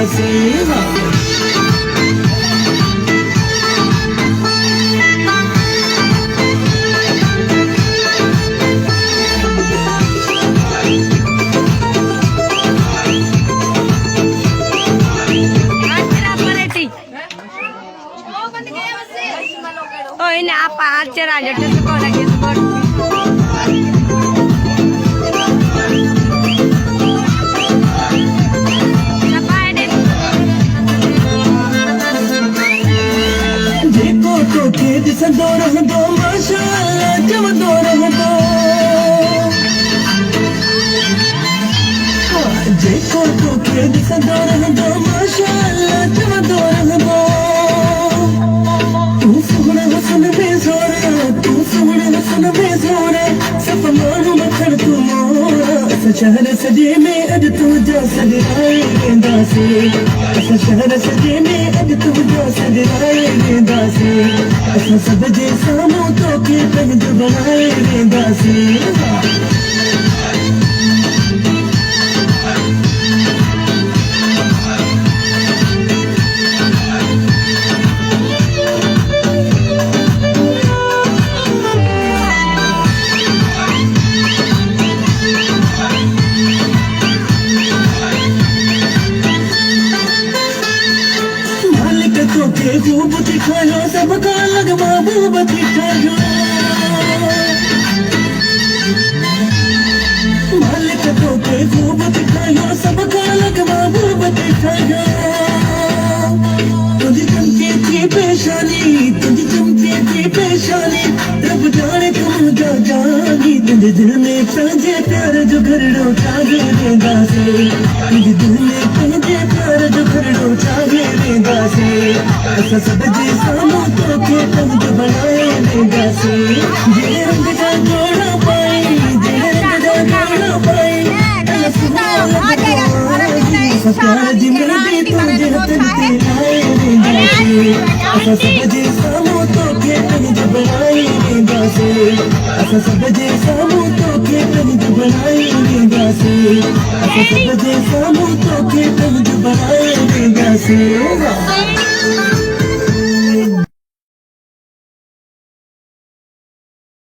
वेंदासीं Oh ini apa acara aja di sekolah gitu kan? Siapa ini? देखो तो खेत संदोर हो माशाअल्लाह जब दौर हो देखो तो खेत संदोर हो माशाअल्लाह जब दौर हो तू सुन हसन बेजोरे तू सुन हसन बेजोरे सब मारू मखर तू मोरा शहर सजे में अज तू जा सजराए वेंदासी शहर सजे में अज तू जा सजराए वेंदासी असां सब जे साम्हूं तोखे पंहिंजो बणाए वेंदासी तोखे खूब दिखायो सबका अलग महबूब दिखायो मालिक तोखे खूब दिखायो सबका अलग महबूब दिखायो तुझी चमकी थी पेशानी तुझी चमकी थी पेशानी रब जाने तू जा जानी तुझे दिल में पंहिंजे प्यार जो घरड़ो ठाहे वेंदासी तुझे दिल में पंहिंजे प्यार जो घरड़ो ठाहे वेंदासी असां सब जे साम्हूं तोखे पंहिंजो बणाए वेंदासी जहिड़े रंग जा जोड़ा पाई जहिड़े रंग जा जोड़ा पाई असां प्यार जी मेहंदी तुंहिंजे हथ ते लाए वेंदासी असां सब जे साम्हूं तोखे पंहिंजो बणाए वेंदासी असां सब जे साम्हूं तोखे पंहिंजो बणाए वेंदासी असां सब जे साम्हूं तोखे पंहिंजो बणाए वेंदासी